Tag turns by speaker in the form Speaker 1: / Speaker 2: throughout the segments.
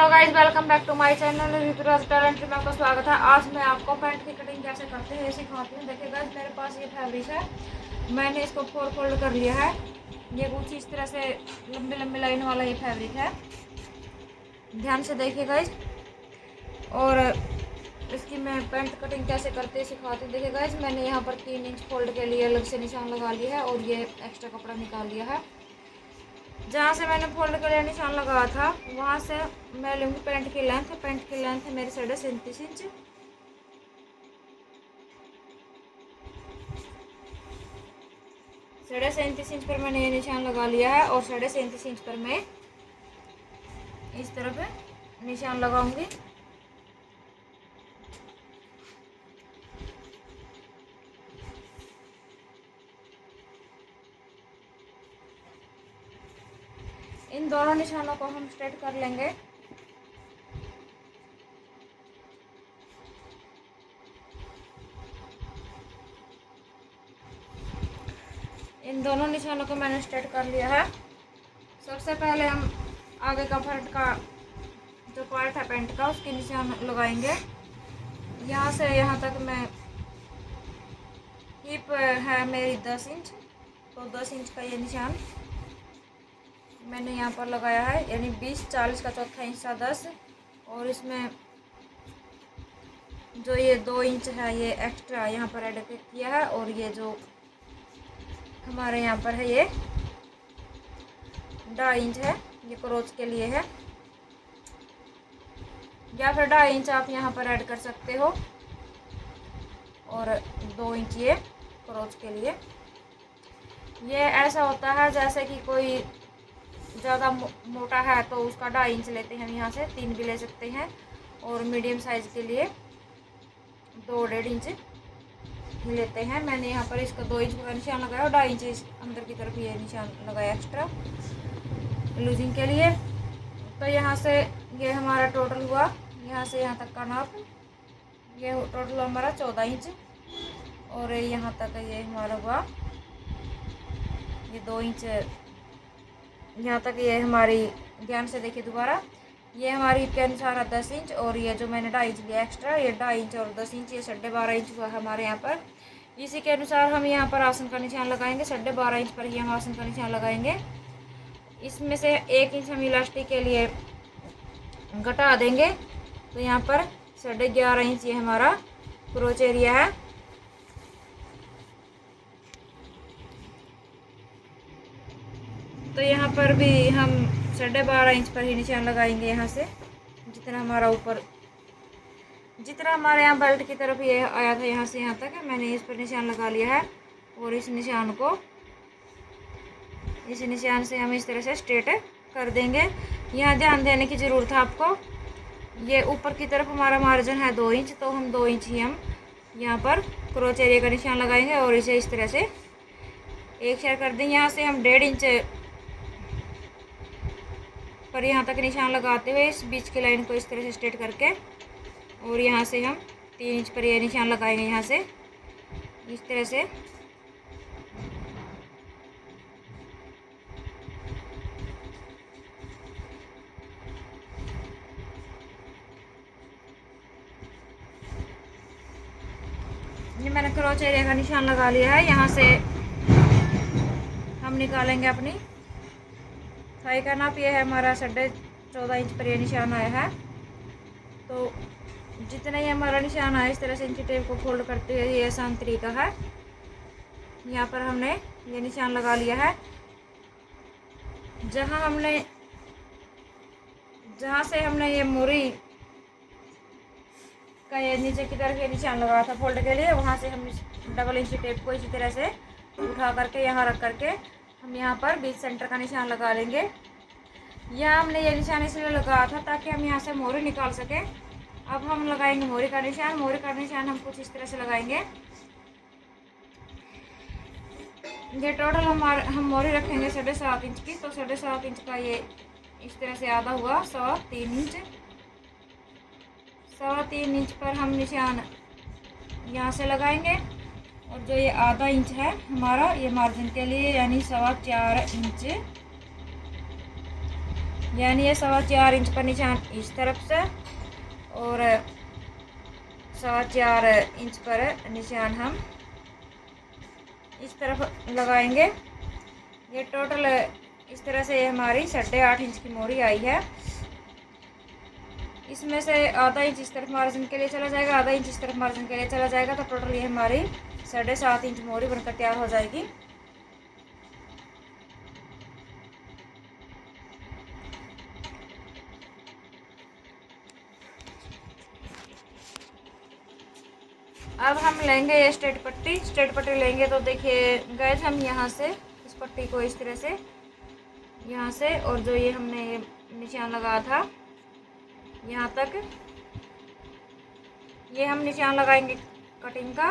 Speaker 1: Hello guys, welcome back to my channel Rituraj talent में आपका स्वागत है। आज मैं आपको पैंट की कटिंग कैसे करते हैं ये सिखाती हूँ। देखिए गाइस, मेरे पास ये फैब्रिक है, मैंने इसको फोल्ड कर लिया है। ये कुछ इस तरह से लंबी लंबी लाइन वाला ये फैब्रिक है, ध्यान से देखिए गाइस। और इसकी मैं पैंट कटिंग कैसे करते हैं सिखाती हूँ। देखिए गाइस, मैंने यहाँ पर 3 इंच फोल्ड के लिए अलग से निशान लगा लिया है और ये एक्स्ट्रा कपड़ा निकाल लिया है। जहाँ से मैंने फोल्ड के लिए निशान लगाया था वहाँ से मैं लूँगी पैंट की लेंथ। पैंट की लेंथ है मेरी 37.5 इंच। साढ़े 37 इंच पर मैंने ये निशान लगा लिया है और 37.5 इंच पर मैं इस तरफ निशान लगाऊंगी। इन दोनों निशानों को हम स्ट्रेट कर लेंगे। इन दोनों निशानों को मैंने स्ट्रेट कर लिया है। सबसे पहले हम आगे का फ्रंट का जो पार्ट है पैंट का उसके निशान लगाएंगे। यहाँ से यहाँ तक मैं हिप है मेरी 10 इंच, तो 10 इंच का ये निशान मैंने यहाँ पर लगाया है, यानी 20-40 का चौथा हिस्सा 10। और इसमें जो ये 2 इंच है ये एक्स्ट्रा यहाँ पर ऐड किया है। और ये जो हमारे यहाँ पर है ये 2.5 इंच है, ये क्रोच के लिए है, या फिर 2.5 इंच आप यहाँ पर ऐड कर सकते हो और 2 इंच ये क्रोच के लिए। ये ऐसा होता है जैसे कि कोई ज़्यादा मोटा है तो उसका 2.5 इंच लेते हैं हम, यहाँ से 3 भी ले सकते हैं। और मीडियम साइज़ के लिए 2-1.5 इंच ही लेते हैं। मैंने यहाँ पर इसका 2 इंच का निशान लगाया और 2.5 इंच अंदर की तरफ ये निशान लगाया एक्स्ट्रा लूजिंग के लिए। तो यहाँ से ये हमारा टोटल हुआ, यहाँ से यहाँ तक का नाप, ये टोटल हमारा 14 इंच। और यहाँ तक ये हमारा हुआ ये 2 इंच। यहाँ तक ये हमारी, ध्यान से देखिए दोबारा, ये हमारी के अनुसार है 10 इंच। और ये जो मैंने 2.5 इंच लिया एक्स्ट्रा, ये 2.5 इंच और 10 इंच, ये 12.5 इंच हुआ हमारे यहाँ पर। इसी के अनुसार हम यहाँ पर आसन का निशान लगाएंगे। 12.5 इंच पर ही हम आसन का निशान लगाएंगे। इसमें से 1 इंच हम इलास्टिक के लिए घटा देंगे, तो यहाँ पर 11.5 इंच ये हमारा क्रोच एरिया है। तो यहाँ पर भी हम 12.5 इंच पर ही निशान लगाएंगे। यहाँ से जितना हमारा ऊपर, जितना हमारे यहाँ बेल्ट की तरफ ये आया था, यहाँ से यहाँ तक मैंने इस पर निशान लगा लिया है। और इस निशान को, इस निशान से हम इस तरह से स्ट्रेट कर देंगे। यहाँ ध्यान देने की ज़रूरत है आपको, ये ऊपर की तरफ हमारा मार्जिन है 2 इंच, तो हम 2 इंच ही हम यहाँ पर क्रोच एरिया का निशान लगाएंगे और इसे इस तरह से एक शेयर कर देंगे। यहाँ से हम 1.5 इंच पर यहाँ तक निशान लगाते हुए इस बीच की लाइन को इस तरह से स्ट्रेट करके, और यहाँ से हम 3 इंच पर ये निशान लगाएंगे। यहाँ से इस तरह से ये मैंने क्रोच एरिया का निशान लगा लिया है। यहाँ से हम निकालेंगे अपनी थाई का नाप। ये है हमारा 14.5 इंच पर ये निशान आया है। तो जितना ही हमारा निशान आया, इस तरह से इंची टेप को फोल्ड करते हुए ये आसान तरीका है। यहाँ पर हमने ये निशान लगा लिया है। जहाँ से हमने ये मोरी का ये नीचे की तरफ ये निशान लगाया था फोल्ड के लिए, वहाँ से हम डबल इंची टेप को इसी तरह से उठा करके यहाँ रख करके हम यहाँ पर बीच सेंटर का निशान लगा लेंगे। यहाँ हमने ये निशान इसलिए लगाया था ताकि हम यहाँ से मोरी निकाल सकें। अब हम लगाएंगे मोरी का निशान। मोरी का निशान हम कुछ इस तरह से लगाएंगे। ये टोटल हम मोरी रखेंगे 7.5 इंच की, तो 7.5 इंच का ये इस तरह से आधा हुआ 3.25 इंच। 3.25 इंच पर हम निशान यहाँ से लगाएंगे। और जो ये आधा इंच है हमारा ये मार्जिन के लिए, यानी 4.25 इंच यानी ये 4.25 इंच का निशान इस तरफ से और 4.25 इंच पर निशान हम इस तरफ लगाएंगे। ये टोटल इस तरह से हमारी 8.5 इंच की मोरी आई है। इसमें से आधा इंच इस तरफ मार्जिन के लिए चला जाएगा, आधा इंच इस तरफ मार्जिन के लिए चला जाएगा, तो टोटल ये हमारी 7.5 इंच मोरी बनकर तैयार हो जाएगी। अब हम लेंगे ये स्ट्रेट पट्टी। स्ट्रेट पट्टी लेंगे तो देखिए गाइस, हम यहाँ से इस पट्टी को इस तरह से यहाँ से और जो ये हमने ये निशान लगाया था यहाँ तक, ये हम निशान लगाएंगे कटिंग का।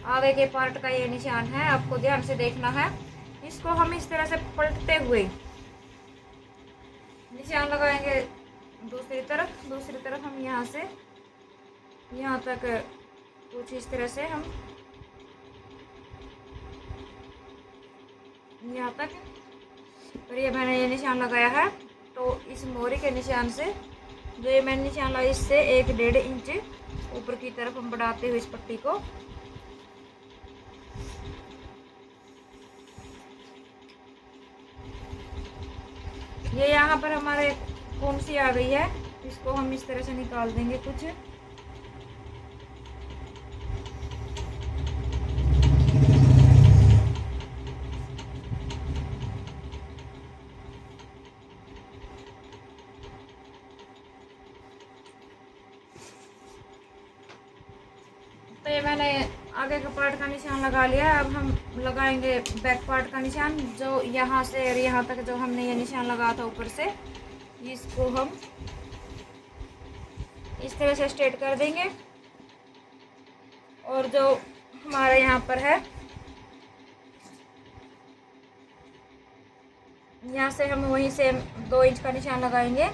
Speaker 1: आगे के पार्ट का ये निशान है, आपको ध्यान से देखना है। इसको हम इस तरह से पलटते हुए निशान लगाएंगे दूसरी तरफ हम यहाँ से यहाँ तक कुछ इस तरह से हम यहाँ तक, और ये मैंने ये निशान लगाया है। तो इस मोरी के निशान से जो ये मैंने निशान लगाया, इससे 1.5 इंच ऊपर की तरफ हम बढ़ाते हुए इस पट्टी को ये यहाँ पर हमारे कौन सी आ गई है, इसको हम इस तरह से निकाल देंगे कुछ। तो ये मैंने आगे के पार्ट का निशान लगा लिया। अब हम लगाएंगे बैक पार्ट का निशान, जो यहाँ से और यहाँ तक जो हमने ये निशान लगाया था ऊपर से, इसको हम इस तरह से स्ट्रेट कर देंगे। और जो हमारे यहाँ पर है, यहाँ से हम वहीं से 2 इंच का निशान लगाएंगे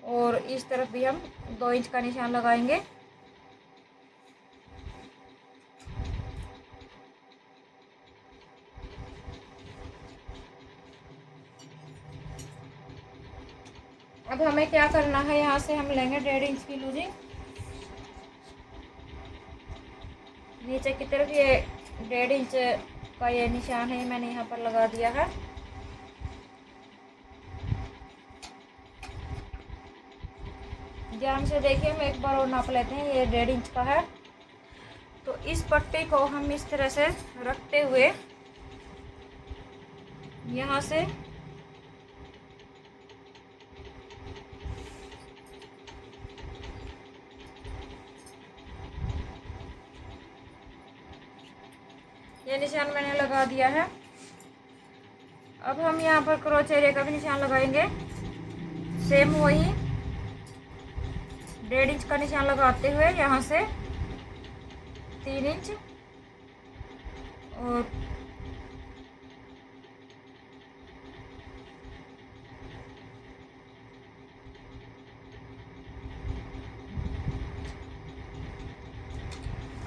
Speaker 1: और इस तरफ भी हम 2 इंच का निशान लगाएंगे। अब हमें क्या करना है, यहाँ से हम लेंगे 1.5 इंच की लूजिंग। नीचे की तरफ ये 1.5 इंच का ये निशान है, मैंने यहाँ पर लगा दिया है। ध्यान से देखिए, हम एक बार और नाप लेते हैं। ये 1.5 इंच का है। तो इस पट्टी को हम इस तरह से रखते हुए यहाँ से ये निशान मैंने लगा दिया है। अब हम यहाँ पर क्रोच एरिया का भी निशान लगाएंगे। सेम वही 1.5 इंच का निशान लगाते हुए यहाँ से 3 इंच और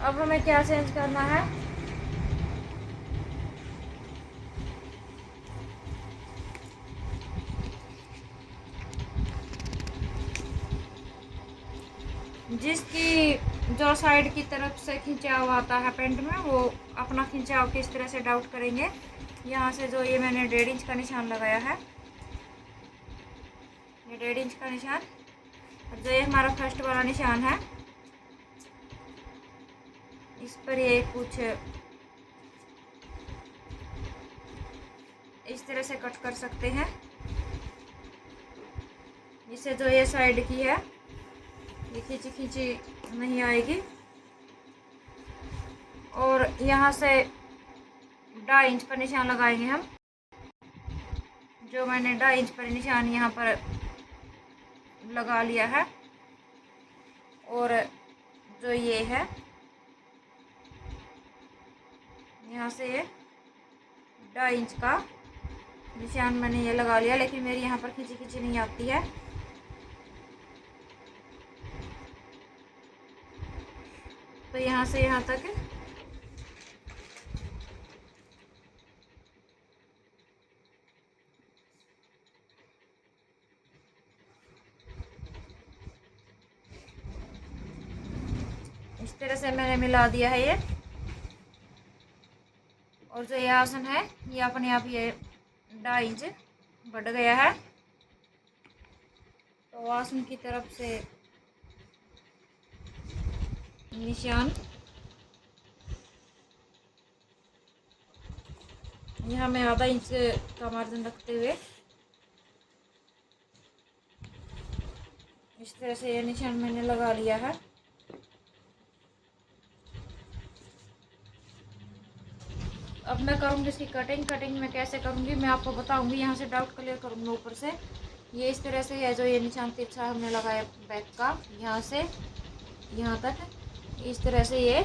Speaker 1: अब हमें क्या चेंज करना है, जिसकी जो साइड की तरफ से खिंचाव आता है पेंट में, वो अपना खिंचाव किस तरह से डाउट करेंगे। यहाँ से जो ये मैंने 1.5 इंच का निशान लगाया है, ये 1.5 इंच का निशान, और जो ये हमारा फर्स्ट वाला निशान है, इस पर ये कुछ इस तरह से कट कर सकते हैं। इससे जो ये साइड की है ये खींची खींची नहीं आएगी। और यहाँ से 2.5 इंच पर निशान लगाएंगे हम। जो मैंने 2.5 इंच पर निशान यहाँ पर लगा लिया है, और जो ये है यहाँ से ये 2.5 इंच का निशान मैंने ये लगा लिया, लेकिन मेरी यहाँ पर खींची खींची नहीं आती है। तो यहाँ से यहाँ तक इस तरह से मैंने मिला दिया है ये। और जो ये आसन है ये अपने आप ये 2.5 इंच बढ़ गया है। तो आसन की तरफ से निशान यहाँ मैं आधा इंच का मार्जिन रखते हुए इस तरह से ये निशान मैंने लगा लिया है। अब मैं करूँगी इसकी कटिंग मैं कैसे करूँगी मैं आपको बताऊँगी। यहाँ से डाउट क्लियर करूँगी ऊपर से। ये इस तरह से है जो ये निशान तिरछा हमने लगाया बैक का, यहाँ से यहाँ तक इस तरह से ये,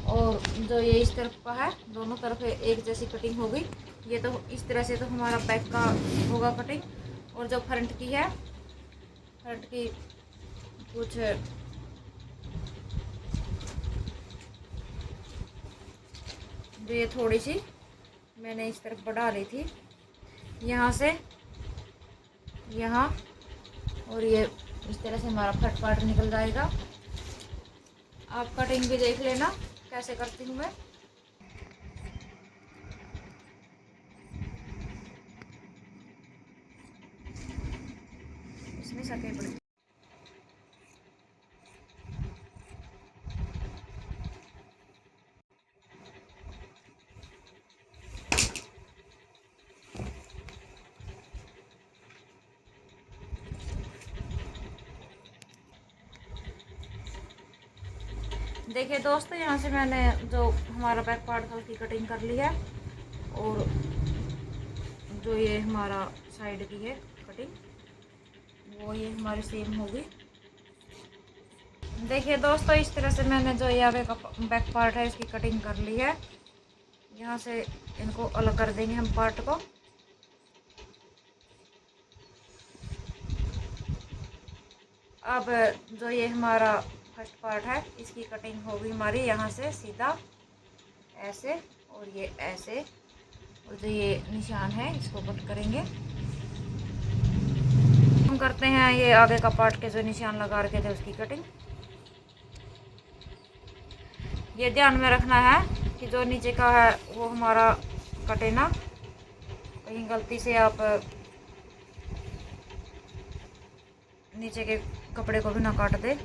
Speaker 1: और जो ये इस तरफ का है दोनों तरफ एक जैसी कटिंग होगी। ये तो इस तरह से तो हमारा बैक का होगा कटिंग। और जो फ्रंट की है, फ्रंट की कुछ जो ये थोड़ी सी मैंने इस तरफ बढ़ा ली थी, यहाँ से यहाँ, और ये इस तरह से हमारा फ्रंट पार्ट निकल जाएगा। आप कटिंग भी देख लेना कैसे करती हूँ मैं। इसमें सके पड़े देखिए दोस्तों, यहाँ से मैंने जो हमारा बैक पार्ट था उसकी कटिंग कर ली है। और जो ये हमारा साइड की है कटिंग वो ये हमारी सेम होगी। देखिए दोस्तों, इस तरह से मैंने जो ये आगे का बैक पार्ट है इसकी कटिंग कर ली है। यहाँ से इनको अलग कर देंगे हम पार्ट को। अब जो ये हमारा फर्स्ट पार्ट है इसकी कटिंग होगी हमारी यहाँ से सीधा ऐसे, और ये ऐसे, और जो ये निशान है इसको कट करेंगे। हम करते हैं ये आगे का पार्ट के जो निशान लगा रखे थे उसकी कटिंग। ये ध्यान में रखना है कि जो नीचे का है वो हमारा कटे ना, कहीं गलती से आप नीचे के कपड़े को भी ना काट दे।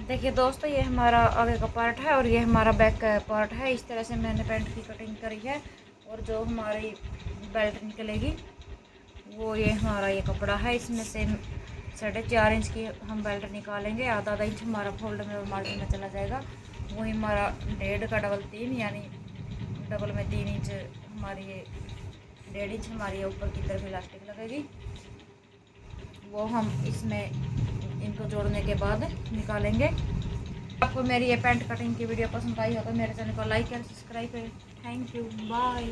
Speaker 1: देखिए दोस्तों, ये हमारा आगे का पार्ट है और ये हमारा बैक का पार्ट है। इस तरह से मैंने पैंट की कटिंग करी है। और जो हमारी बेल्ट निकलेगी वो ये हमारा ये कपड़ा है, इसमें से 4.5 इंच की हम बेल्ट निकालेंगे। आधा इंच हमारा फोल्ड में और मार्जिन में चला जाएगा। वही हमारा 1.5 का डबल 3, यानी डबल में 3 इंच हमारी ये 1.5 इंच हमारी ऊपर की तरफ इलास्टिक लगेगी। वो हम इसमें इनको जोड़ने के बाद निकालेंगे। आपको मेरी ये पैंट कटिंग की वीडियो पसंद आई हो तो मेरे चैनल को लाइक और सब्सक्राइब करें। Thank you, bye.